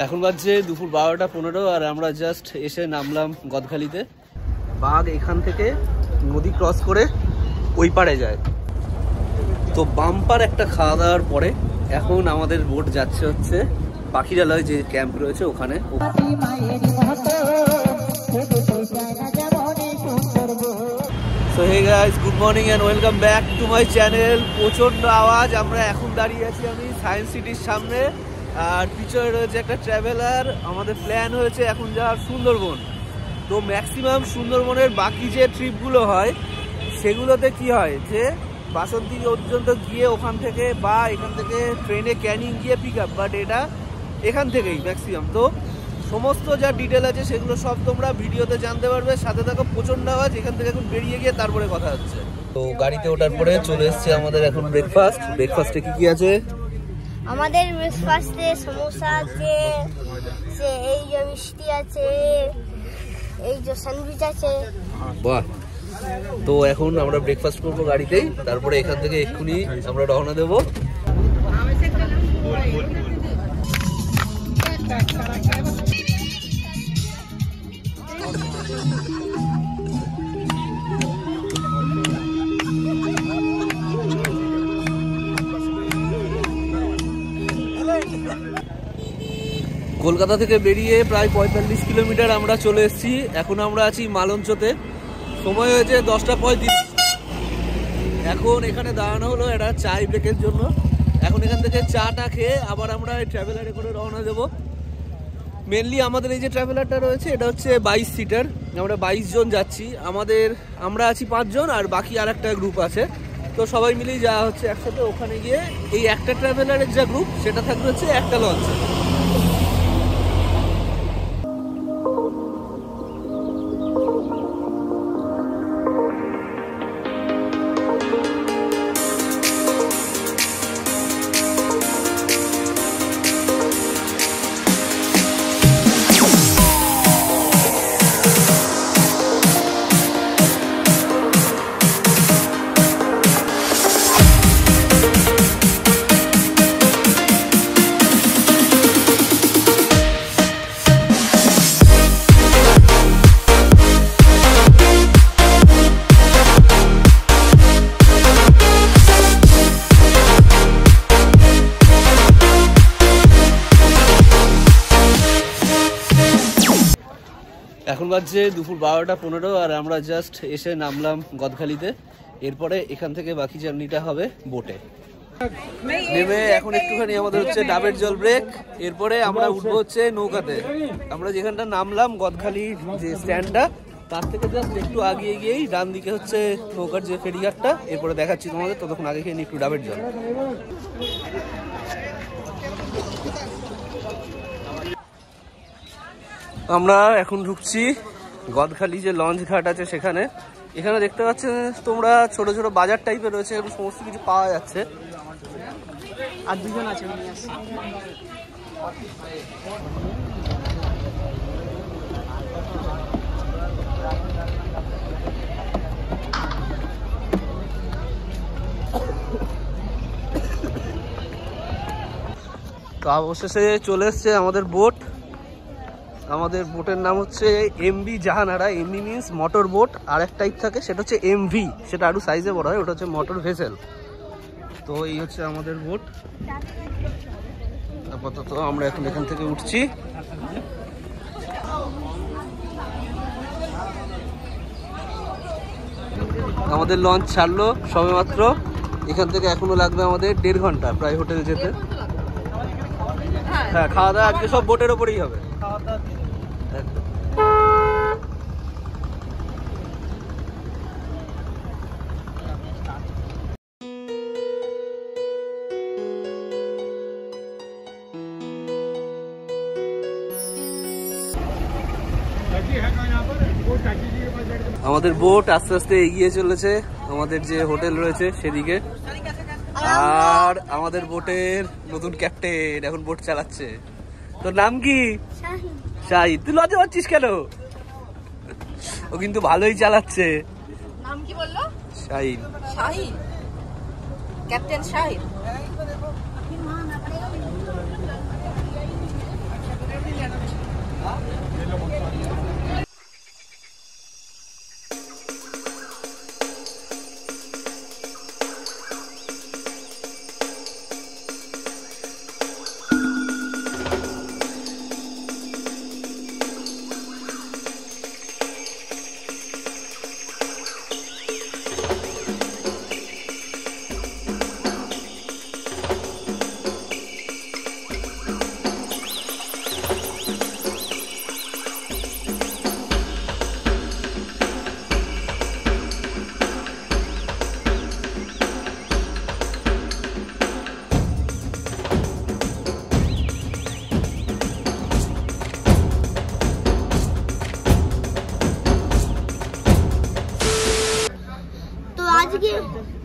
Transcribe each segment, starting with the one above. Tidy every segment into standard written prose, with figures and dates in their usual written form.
এখন বাজছে দুপুর 12টা 15 আর আমরা জাস্ট এসে নামলাম গদখালিতে। বাঘ এখান থেকে নদী ক্রস করে ওই পারে যায়। তো বাম্পার একটা খাওয়া দাওয়ার পরে এখন আমাদের বোট যাচ্ছে হচ্ছে পাখিরালয় যে ক্যাম্প রয়েছে ওখানে। So hey guys, good morning and welcome back to my channel. প্রচন্ড আওয়াজ। আমরা এখন দাঁড়িয়ে আছি আমি সায়েন্স সিটির সামনে, আর পিছনে রয়েছে একটা ট্রাভেলার। আমাদের প্ল্যান হয়েছে এখন যাওয়ার সুন্দরবন। তো ম্যাক্সিমাম সুন্দরবনের বাকি যে ট্রিপগুলো হয় সেগুলোতে কি হয় যে বাসন্তী পর্যন্ত গিয়ে ওখান থেকে বা এখান থেকে ট্রেনে ক্যানিং গিয়ে পিক আপ, বাট এটা এখান থেকেই ম্যাক্সিমাম। তো সমস্ত যা ডিটেল আছে সেগুলো সব তোমরা ভিডিওতে জানতে পারবে। সাথে থাকো। প্রচন্ড আওয়াজ। এখান থেকে এখন বেরিয়ে গিয়ে তারপরে কথা হচ্ছে। তো গাড়িতে ওঠার পরে চলে এসছে আমাদের এখন ব্রেকফাস্টে কি কি আছে আমাদের? ব্রেকফাস্টে সমোসা আছে, এই যে মিষ্টি আছে, এই যে স্যান্ডউইচ আছে। বাহ। তো এখন আমরা ব্রেকফাস্ট করবো গাড়িতেই, তারপরে এখান থেকে এক্ষুনি আমরা রওনা দেবো। কলকাতা থেকে বেরিয়ে প্রায় 45 কিলোমিটার আমরা চলে এসেছি। এখন আমরা আছি মালঞ্চতে। সময় হয়েছে 10টা 35। এখন এখানে দাঁড়ানো হলো একটা চায় ব্রেকের জন্য। এখন এখান থেকে চাটা খেয়ে আবার আমরা এই ট্রাভেলারে করে রওনা দেবো। মেনলি আমাদের এই যে ট্রাভেলারটা রয়েছে এটা হচ্ছে 22 সিটার। আমরা 22 জন যাচ্ছি। আমরা আছি 5 জন, আর বাকি আর একটা গ্রুপ আছে। তো সবাই মিলেই যাওয়া হচ্ছে একসাথে। ওখানে গিয়ে এই একটা ট্রাভেলারের যা গ্রুপ সেটা থাকবে হচ্ছে একটা লঞ্চে। এখন বাজছে দুপুর 12টা 15 আর আমরা জাস্ট এসে নামলাম গদখালিতে। এরপরে এখান থেকে বাকি জার্নিটা হবে বোটে। নেমে এখন একটুখানি আমাদের হচ্ছে ডাবের জল ব্রেক। এরপরে আমরা উঠবো হচ্ছে নৌকাতে। আমরা যেখানটা নামলাম গদখালি যে স্ট্যান্ডটা, তার থেকে জাস্ট একটু আগিয়ে গিয়েই ডান দিকে হচ্ছে নৌকার যে ফেরিঘাটটা। এরপরে দেখাচ্ছি তোমাদের। ততক্ষণ আগে খেয়ে একটু ডাবের জল। আমরা এখন ঢুকছি গদখালি যে লঞ্চ ঘাট আছে সেখানে। এখানে দেখতে পাচ্ছ তোমরা ছোট ছোট বাজার টাইপের রয়েছে, সমস্ত কিছু পাওয়া যাচ্ছে। আর দুজন আছে। তো অবশেষে চলে এসছে আমাদের বোট। আমাদের বোটের নাম হচ্ছে MV Jahanara. MV means motor boat. আর এক টাইপ থাকে সেটা হচ্ছে এমভি, সেটা আরো সাইজে বড় হয়, ওটা হচ্ছে মোটর ভেসেল। তো এই হচ্ছে আমাদের বোট। আপাতত আমরা এখন এখান থেকে উঠছি। আমাদের লঞ্চ ছাড়লো সবেমাত্র। এখান থেকে এখনো লাগবে আমাদের 1.5 ঘন্টা প্রায় হোটেল যেতে। হ্যাঁ, খাওয়া দাওয়া আজকে সব বোটের ওপরেই হবে। আমাদের বোট আস্তে আস্তে এগিয়ে চলেছে আমাদের যে হোটেল রয়েছে সেদিকে। আর আমাদের বোটের নতুন ক্যাপ্টেন এখন বোট চালাচ্ছে। তোর নাম কি? শাহিদ। তুই লজ্জা পাচ্ছিস কেন? ও কিন্তু ভালোই চালাচ্ছে। নাম কি বললো? শাহিদ। শাহিদ, ক্যাপ্টেন শাহিদ।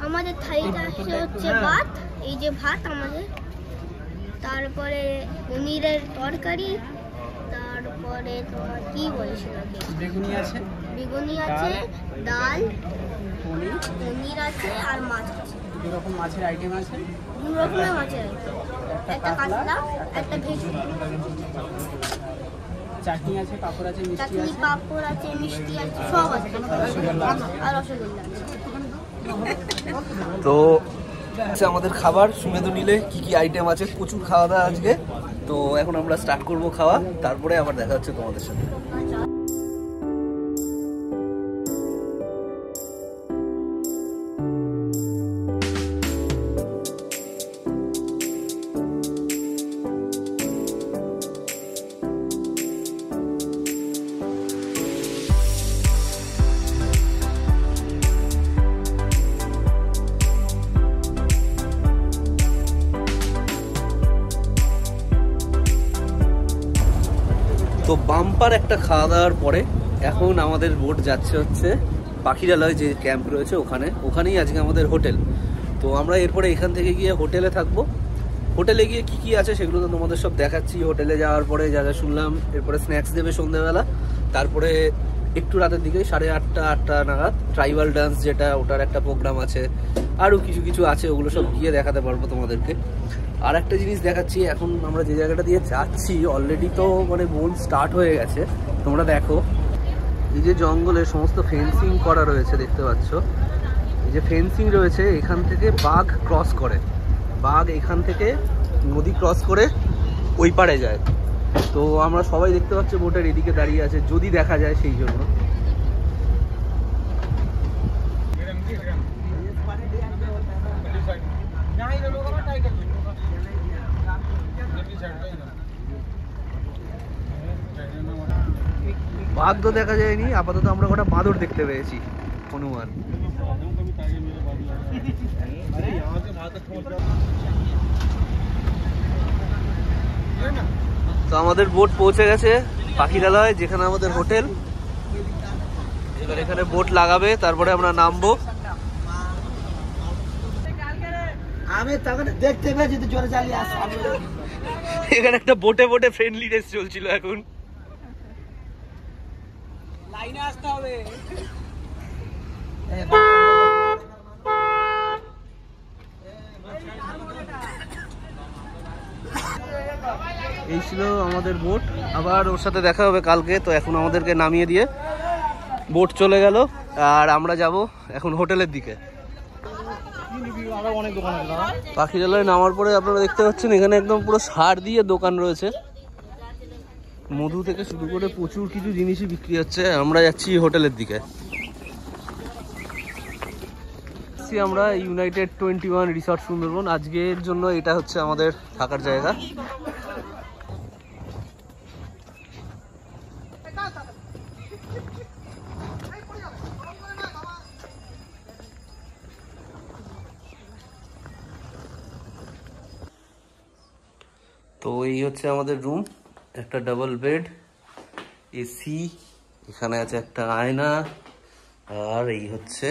আমাদের থালিটা হচ্ছে ভাত, এই যে ভাত আমাদের, তারপরে পনিরের তরকারি, তারপরে তোমার কি বলেছিল, বেগুনি আছে, ডাল, পনির আছে আর মাছ আছে। 2 রকম মাছের আইটেম আছে, 2 রকমের মাছের আইটেম, একটা কাতলা, একটা ভেটকি, চাটনি আছে, পাপড় আছে, মিষ্টি চাটনি, আছে, পাঁপড় আছে, মিষ্টি আছে, সব আছে, আর রসগোল্লা আছে। তো আমাদের খাবার সুমেধু নিলে কি কি আইটেম আছে, প্রচুর খাওয়া দাওয়া আজকে। তো এখন আমরা স্টার্ট করব খাওয়া, তারপরে আবার দেখা হচ্ছে তোমাদের সাথে। তো বাম্পার একটা খাওয়া দাওয়ার পরে এখন আমাদের বোট যাচ্ছে হচ্ছে পাখিরালয় যে ক্যাম্প রয়েছে ওখানেই আজকে আমাদের হোটেল। তো আমরা এরপরে এখান থেকে গিয়ে হোটেলে থাকবো। হোটেলে গিয়ে কি কি আছে সেগুলো তো তোমাদের সব দেখাচ্ছি। হোটেলে যাওয়ার পরে যা যা শুনলাম, এরপরে স্ন্যাক্স দেবে সন্ধ্যেবেলা, তারপরে একটু রাতের দিকে 8:30 নাগাদ ট্রাইবাল ডান্স, যেটা ওটার একটা প্রোগ্রাম আছে, আরও কিছু কিছু আছে, ওগুলো সব গিয়ে দেখাতে পারবো তোমাদেরকে। আর একটা জিনিস দেখাচ্ছি, এখন আমরা যে জায়গাটা দিয়ে যাচ্ছি অলরেডি তো মানে বন স্টার্ট হয়ে গেছে। তোমরা দেখো এই যে জঙ্গলে সমস্ত ফেন্সিং করা রয়েছে, দেখতে পাচ্ছ এই যে ফেন্সিং রয়েছে, এখান থেকে বাঘ ক্রস করে, বাঘ এখান থেকে নদী ক্রস করে ওই পারে যায়। তো আমরা সবাই দেখতে পাচ্ছি বোটের এদিকে দাঁড়িয়ে আছে, যদি দেখা যায় সেই জন্য। বাঘ তো দেখা যায়নি, আপাতত আমরা কটা বাঁদর দেখতে পেয়েছি, হনুমান। তো আমাদের বোট পৌঁছে গেছে পাখিরালয়, যেখানে আমাদের হোটেল। এবার এখানে বোট লাগাবে, তারপরে আমরা নামবো। আমি তখন দেখতে পেয়েছি তো জোরে চালিয়ে আসছে। এখানে একটা বোটে ফ্রেন্ডলি রেস চলছিল, এখন লাইনে আসতে হবে। এই ছিল আমাদের বোট, আবার ওর সাথে দেখা হবে কালকে। তো এখন আমাদেরকে নামিয়ে দিয়ে বোট চলে গেল, আর আমরা যাব এখন হোটেলের দিকে। পাখিরালয়ে নামার পরে আপনারা দেখতে পাচ্ছেন এখানে একদম পুরো সার দিয়ে দোকান রয়েছে, মধু থেকে শুরু করে প্রচুর কিছু জিনিসই বিক্রি হচ্ছে। আমরা যাচ্ছি হোটেলের দিকে। আমরা ইউনাইটেড 21 রিসর্ট সুন্দরবন, আজকের জন্য এটা হচ্ছে আমাদের থাকার জায়গা। তো এই হচ্ছে আমাদের রুম, একটা ডাবল বেড, এসি, এখানে আছে একটা আয়না, আর এই হচ্ছে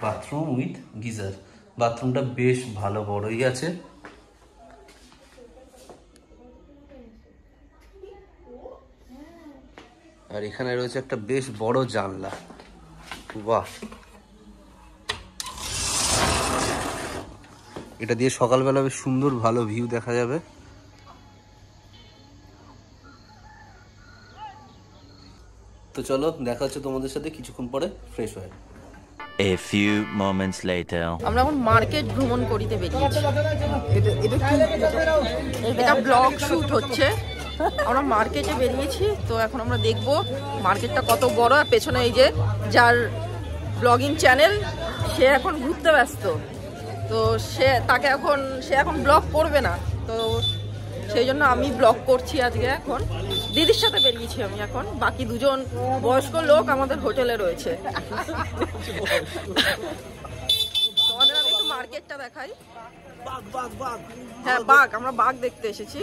বাথরুম উইথ গিজার। বাথরুমটা বেশ ভালো বড়ই আছে। আর এখানে রয়েছে একটা বেশ বড় জানলা, বাহ! এটা দিয়ে সকালবেলা বেশ সুন্দর ভালো ভিউ দেখা যাবে। তো চলো দেখা হচ্ছে তোমাদের সাথে কিছুক্ষণ পরে ফ্রেশ হয়ে। A few moments later. আমরা এখন মার্কেট ভ্রমণ করিতে বেরিয়েছি। এটা ব্লগ শুট হচ্ছে। আমরা মার্কেটে বেরিয়েছি, তো এখন আমরা দেখবো মার্কেটটা কত বড়। আর পেছনে এই যে যার ব্লগিং চ্যানেল, সে এখন ঘুরতে ব্যস্ত, তো সে এখন ব্লগ করবে না, তো সেই জন্য আমি ব্লগ করছি আজকে। এখন দিদির সাথে বেরিয়েছি আমি, এখন বাকি দুজন বয়স্ক লোক আমাদের হোটেলে রয়েছে। তোমাদের আমি একটু মার্কেটটা দেখাই। হ্যাঁ, বাঘ, আমরা বাঘ দেখতে এসেছি।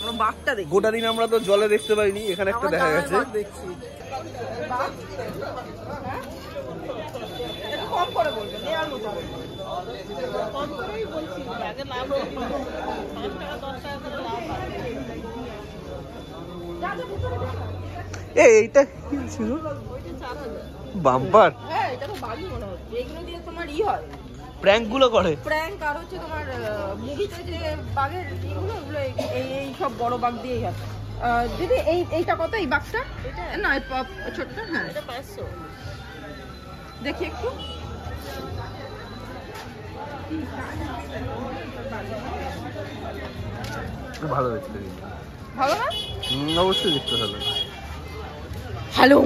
আমরা বাঘটা দেখি। গোটা দিন আমরা তো জলে দেখতে পাইনি, এখানে একটা দেখা গেছে। দেখছি কম করে বলবেন, নেওয়ার মতো বলবেন। কম করেই বলছি, আগে লাভ হয় 5 টাকা 10 টাকা করে লাভ হয়। এইটা কি ছিল? বাম্পার। হ্যাঁ, এটা তো বাঘই মনে হচ্ছে। এগুলো দিয়ে তোমার হয়, প্র্যাঙ্ক গুলো করে। প্র্যাঙ্ক আর হচ্ছে তোমার মুভিতে যে বাঘের এগুলো ওগুলো এই সব বড় বাঘ দিয়েই হয়। দিদি এইটা কত, এই বাঘটা? না ছোটটা। হ্যাঁ, এটা 500। দেখি একটু। ভালো দেখতে, ভালো না? অবশ্যই দেখতে ভালো। হ্যালো,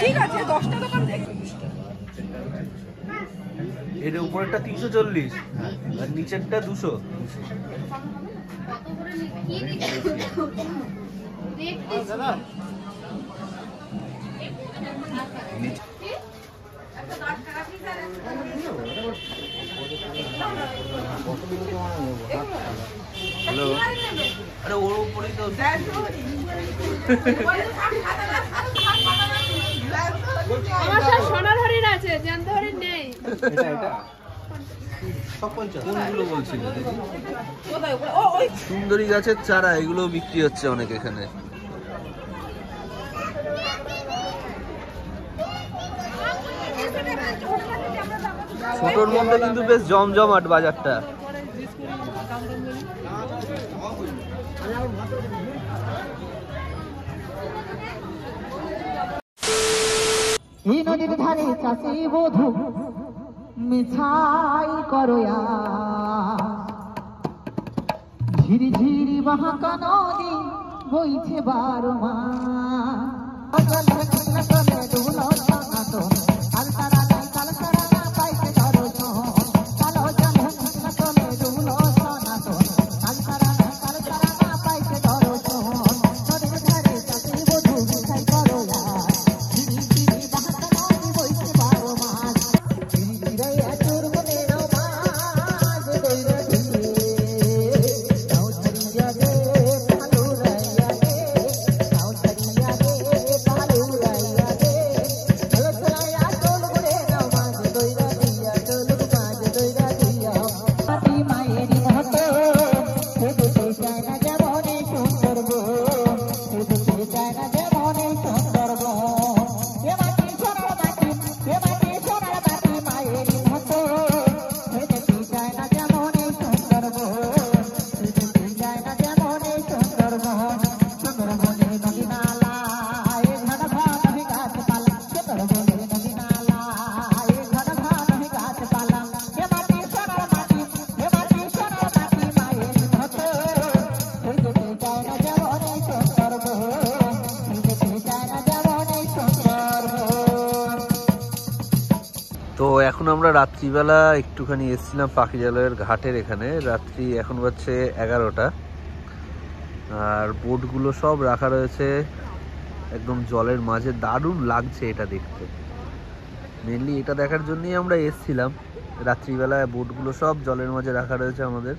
ঠিক আছে 10টা দোকান দেখি। এর উপরেরটা 340 আর নিচেরটা 200। হ্যালো, আরে ওর উপরেই তো। আমার স্যার সোনার হরিণ আছে, জ্যান্ত হরিণ নেই। কোনগুলো বলছিল? সুন্দরী গাছের চারা, এগুলো বিক্রি হচ্ছে অনেক এখানে। ছোটর মধ্যে কিন্তু বেশ জমজমাট বাজারটা। এই নদীর ধারে চাষি বধূ মিছাই করয়া ঝিরি ঝিরি বাহাকা নদী বইছে 12 মাস। তো এখন আমরা রাত্রিবেলা একটুখানি এসেছিলাম পাখিজালের ঘাটের এখানে। রাত্রি এখন বাজছে 11টা, আর বোটগুলো সব রাখা রয়েছে একদম জলের মাঝে। দারুণ লাগছে এটা দেখতে। মেনলি এটা দেখার জন্যই আমরা এসেছিলাম। রাত্রিবেলা বোটগুলো সব জলের মাঝে রাখা রয়েছে আমাদের।